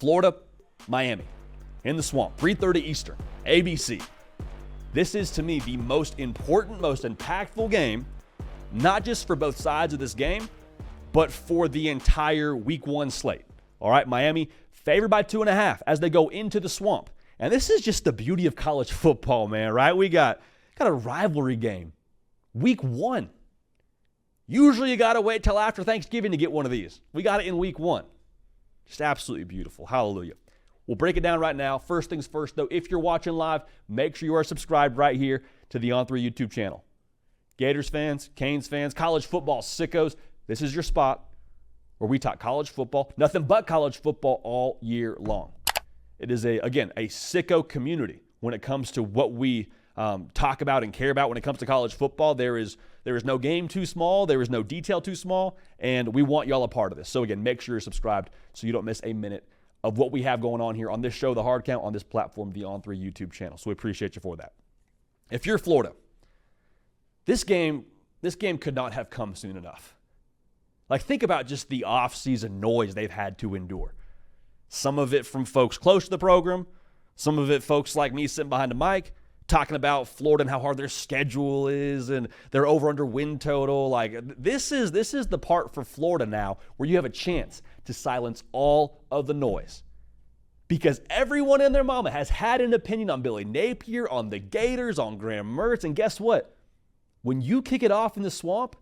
Florida, Miami, in the Swamp, 3:30 Eastern, ABC. This is, to me, the most important, most impactful game, not just for both sides of this game, but for the entire Week 1 slate. All right, Miami favored by 2.5 as they go into the Swamp. And this is just the beauty of college football, man, right? We got a rivalry game. Week 1. Usually you got to wait till after Thanksgiving to get one of these. We got it in Week 1. Just absolutely beautiful. Hallelujah. We'll break it down right now. First things first, though, if you're watching live, make sure you are subscribed right here to the On3 YouTube channel. Gators fans, Canes fans, college football sickos, this is your spot where we talk college football, nothing but college football all year long. It is, a sicko community when it comes to what we talk about and care about when it comes to college football. There is no game too small. There is no detail too small, and we want y'all a part of this. So, again, make sure you're subscribed so you don't miss a minute of what we have going on here on this show, The Hard Count, on this platform, the On3 YouTube channel. So we appreciate you for that. If you're Florida, this game could not have come soon enough. Like, think about just the off-season noise they've had to endure. Some of it from folks close to the program, some of it folks like me sitting behind the mic, talking about Florida and how hard their schedule is and their over-under win total. Like, this is the part for Florida now where you have a chance to silence all of the noise. Because everyone and their mama has had an opinion on Billy Napier, on the Gators, on Graham Mertz, and guess what? When you kick it off in the Swamp,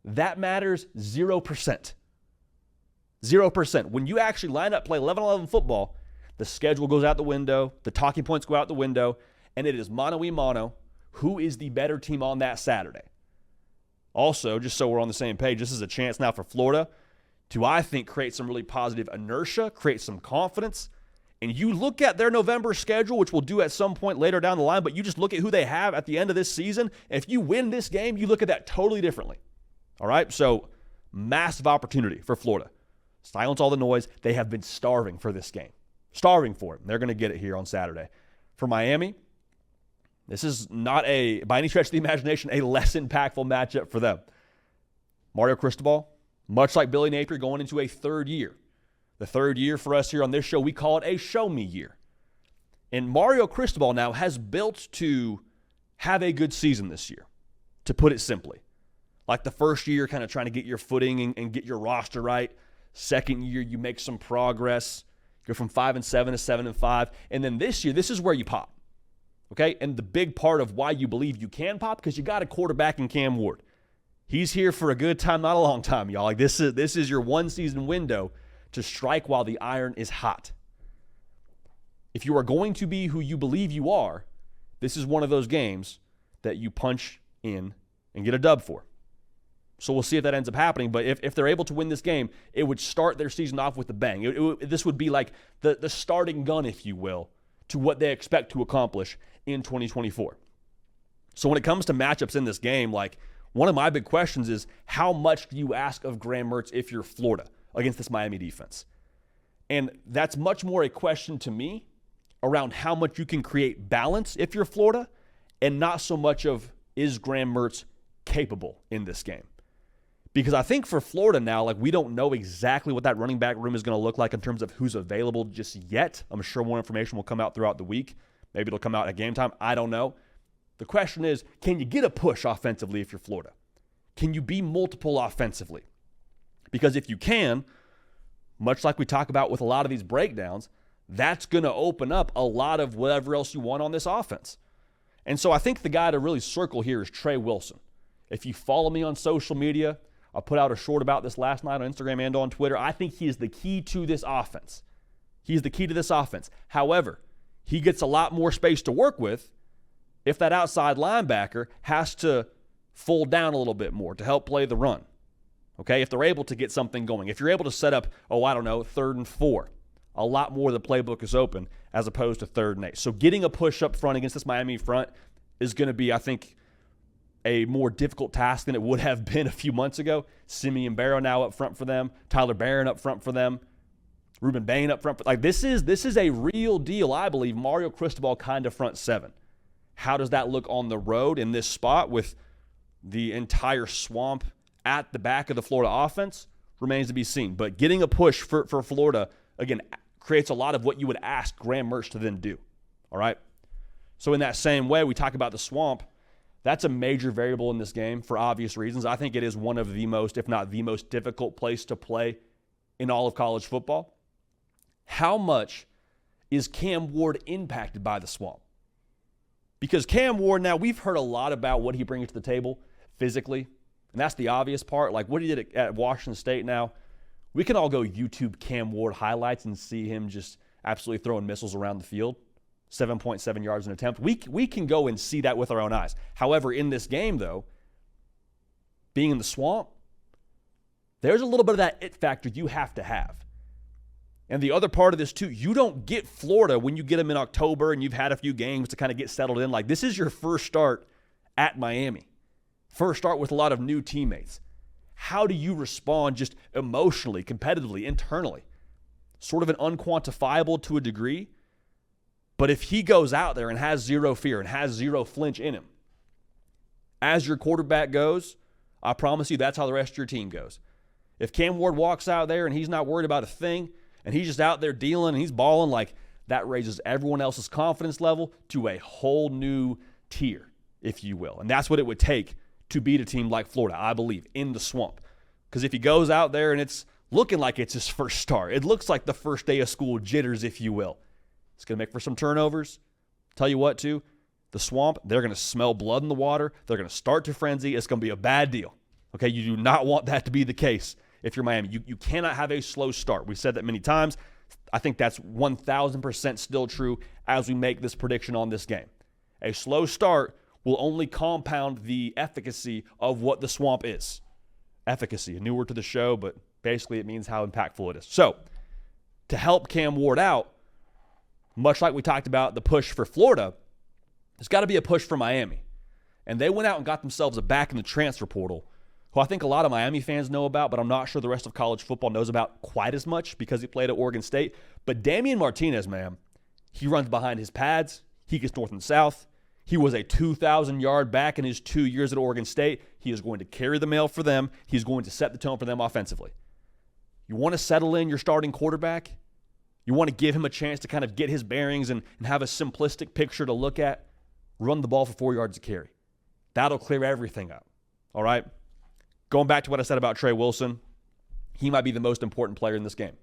that matters 0%. 0%. When you actually line up, play 11-11 football, the schedule goes out the window, the talking points go out the window, and it is mano-a-mano. Who is the better team on that Saturday? Also, just so we're on the same page, this is a chance now for Florida to, I think, create some really positive inertia, create some confidence. And you look at their November schedule, which we'll do at some point later down the line, but you just look at who they have at the end of this season. If you win this game, you look at that totally differently. All right? So, massive opportunity for Florida. Silence all the noise. They have been starving for this game. Starving for it. They're going to get it here on Saturday. For Miami, this is not by any stretch of the imagination, a less impactful matchup for them. Mario Cristobal, much like Billy Napier, going into a third year. The third year for us here on this show, we call it a show me year. And Mario Cristobal now has built to have a good season this year, to put it simply. Like the first year, kind of trying to get your footing and get your roster right. Second year, you make some progress. Go from 5-7 to 7-5. And then this year, this is where you pop. Okay? And the big part of why you believe you can pop, because you got a quarterback in Cam Ward. He's here for a good time, not a long time, y'all. Like this is your one season window to strike while the iron is hot. If you are going to be who you believe you are, this is one of those games that you punch in and get a dub for. So we'll see if that ends up happening. But if they're able to win this game, it would start their season off with a bang. This would be like the starting gun, if you will, to what they expect to accomplish in 2024. So when it comes to matchups in this game, like one of my big questions is how much do you ask of Graham Mertz if you're Florida against this Miami defense? And that's much more a question to me around how much you can create balance if you're Florida, and not so much of is Graham Mertz capable in this game. Because I think for Florida now, like we don't know exactly what that running back room is going to look like in terms of who's available just yet. I'm sure more information will come out throughout the week. Maybe it'll come out at game time. I don't know. The question is, can you get a push offensively if you're Florida? Can you be multiple offensively? Because if you can, much like we talk about with a lot of these breakdowns, that's going to open up a lot of whatever else you want on this offense. And so I think the guy to really circle here is Trey Wilson. If you follow me on social media, I put out a short about this last night on Instagram and on Twitter. I think he is the key to this offense. He's the key to this offense. However, he gets a lot more space to work with if that outside linebacker has to fold down a little bit more to help play the run. Okay, if they're able to get something going. If you're able to set up, 3rd and 4, a lot more of the playbook is open as opposed to 3rd and 8. So getting a push up front against this Miami front is going to be, I think, a more difficult task than it would have been a few months ago. Simeon Barrow now up front for them. Tyler Barron up front for them. Ruben Bain up front. This is a real deal, I believe, Mario Cristobal kind of front seven. How does that look on the road in this spot with the entire Swamp at the back of the Florida offense? Remains to be seen. But getting a push for Florida, again, creates a lot of what you would ask Graham Mertz to then do. All right? So in that same way, we talk about the Swamp. That's a major variable in this game for obvious reasons. I think it is one of the most, if not the most difficult place to play in all of college football. How much is Cam Ward impacted by the Swamp? Because Cam Ward, now we've heard a lot about what he brings to the table physically, and that's the obvious part. Like what he did at Washington State now, we can all go YouTube Cam Ward highlights and see him just absolutely throwing missiles around the field. 7.7 yards an attempt. We can go and see that with our own eyes. However, in this game, though, being in the Swamp, there's a little bit of that it factor you have to have. And the other part of this, too, you don't get Florida when you get them in October and you've had a few games to kind of get settled in. Like, this is your first start at Miami. First start with a lot of new teammates. How do you respond just emotionally, competitively, internally? Sort of an unquantifiable to a degree. But if he goes out there and has zero fear and has zero flinch in him, as your quarterback goes, I promise you that's how the rest of your team goes. If Cam Ward walks out there and he's not worried about a thing and he's just out there dealing and he's balling, like that raises everyone else's confidence level to a whole new tier, if you will. And that's what it would take to beat a team like Florida, I believe, in the Swamp. Because if he goes out there and it's looking like it's his first start, it looks like the first day of school jitters, if you will. It's going to make for some turnovers. Tell you what, too, the Swamp, they're going to smell blood in the water. They're going to start to frenzy. It's going to be a bad deal. Okay, you do not want that to be the case if you're Miami. You cannot have a slow start. We've said that many times. I think that's 1,000% still true as we make this prediction on this game. A slow start will only compound the efficacy of what the Swamp is. Efficacy, a new word to the show, but basically it means how impactful it is. So, to help Cam Ward out, much like we talked about the push for Florida, there's got to be a push for Miami. And they went out and got themselves a back in the transfer portal, who I think a lot of Miami fans know about, but I'm not sure the rest of college football knows about quite as much because he played at Oregon State. But Damian Martinez, man, he runs behind his pads. He gets north and south. He was a 2,000-yard back in his 2 years at Oregon State. He is going to carry the mail for them. He's going to set the tone for them offensively. You want to settle in your starting quarterback? You want to give him a chance to kind of get his bearings and have a simplistic picture to look at? Run the ball for 4 yards to carry. That'll clear everything up. All right? Going back to what I said about Trey Wilson, he might be the most important player in this game.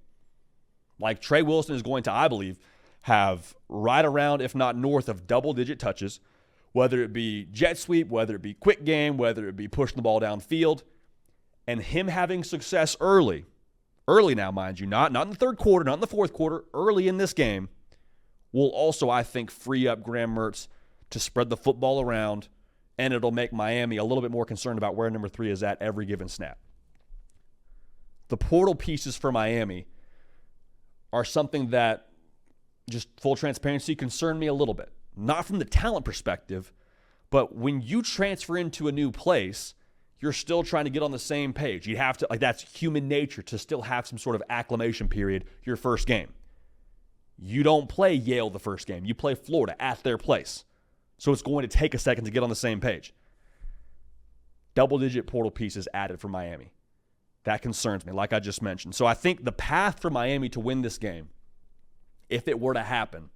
Like, Trey Wilson is going to, I believe, have right around, if not north of double-digit touches, whether it be jet sweep, whether it be quick game, whether it be pushing the ball downfield. And him having success early now, mind you, not in the third quarter, not in the fourth quarter, early in this game, will also, I think, free up Graham Mertz to spread the football around, and it'll make Miami a little bit more concerned about where number 3 is at every given snap. The portal pieces for Miami are something that, just full transparency, concern me a little bit. Not from the talent perspective, but when you transfer into a new place, you're still trying to get on the same page. You have to, like, that's human nature to still have some sort of acclimation period your first game. You don't play Yale the first game. You play Florida at their place. So it's going to take a second to get on the same page. Double-digit portal pieces added for Miami. That concerns me, like I just mentioned. So I think the path for Miami to win this game, if it were to happen,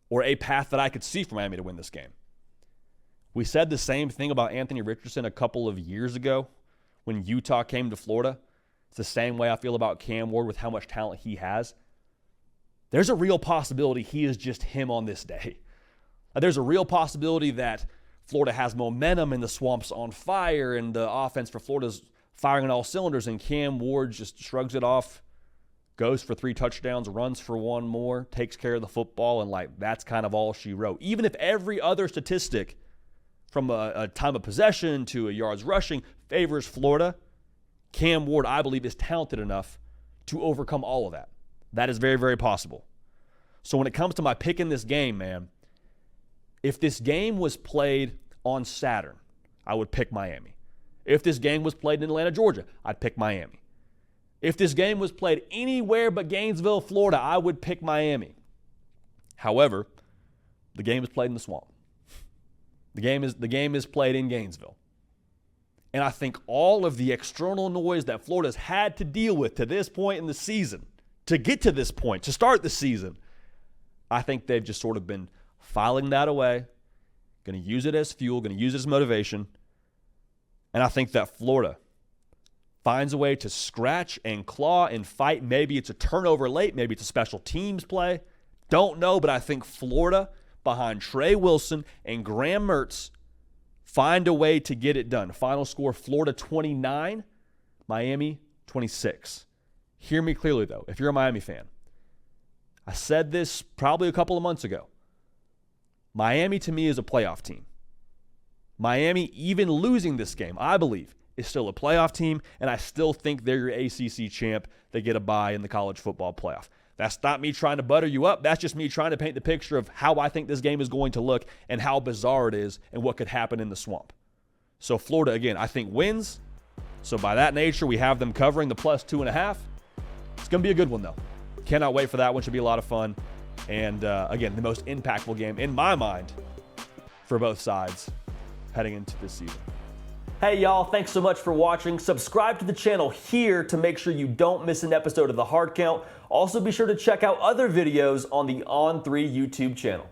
or a path that I could see for Miami to win this game. We said the same thing about Anthony Richardson a couple of years ago when Utah came to Florida. It's the same way I feel about Cam Ward with how much talent he has. There's a real possibility he is just him on this day. There's a real possibility that Florida has momentum and the Swamp's on fire and the offense for Florida's firing on all cylinders, and Cam Ward just shrugs it off, goes for 3 touchdowns, runs for 1 more, takes care of the football, and like that's kind of all she wrote. Even if every other statistic from a time of possession to a yards rushing favors Florida, Cam Ward, I believe, is talented enough to overcome all of that. That is very, very possible. So when it comes to my pick in this game, man, if this game was played on Saturn, I would pick Miami. If this game was played in Atlanta, Georgia, I'd pick Miami. If this game was played anywhere but Gainesville, Florida, I would pick Miami. However, the game is played in the Swamp. The game is played in Gainesville. And I think all of the external noise that Florida's had to deal with to this point in the season, to get to this point, to start the season. I think they've just sort of been filing that away, going to use it as fuel, going to use it as motivation. And I think that Florida finds a way to scratch and claw and fight. Maybe it's a turnover late. Maybe it's a special teams play. Don't know, but I think Florida, behind Trey Wilson and Graham Mertz, find a way to get it done. Final score, Florida 29, Miami 26. Hear me clearly, though, if you're a Miami fan. I said this probably a couple of months ago. Miami, to me, is a playoff team. Miami, even losing this game, I believe, is still a playoff team, and I still think they're your ACC champ. They get a bye in the college football playoff. That's not me trying to butter you up. That's just me trying to paint the picture of how I think this game is going to look and how bizarre it is and what could happen in the swamp. So Florida, again, I think wins. So by that nature, we have them covering the plus 2.5. It's going to be a good one, though. Cannot wait for that one. Should be a lot of fun. And again, the most impactful game in my mind for both sides heading into this season. Hey y'all, thanks so much for watching. Subscribe to the channel here to make sure you don't miss an episode of The Hard Count. Also be sure to check out other videos on the On3 YouTube channel.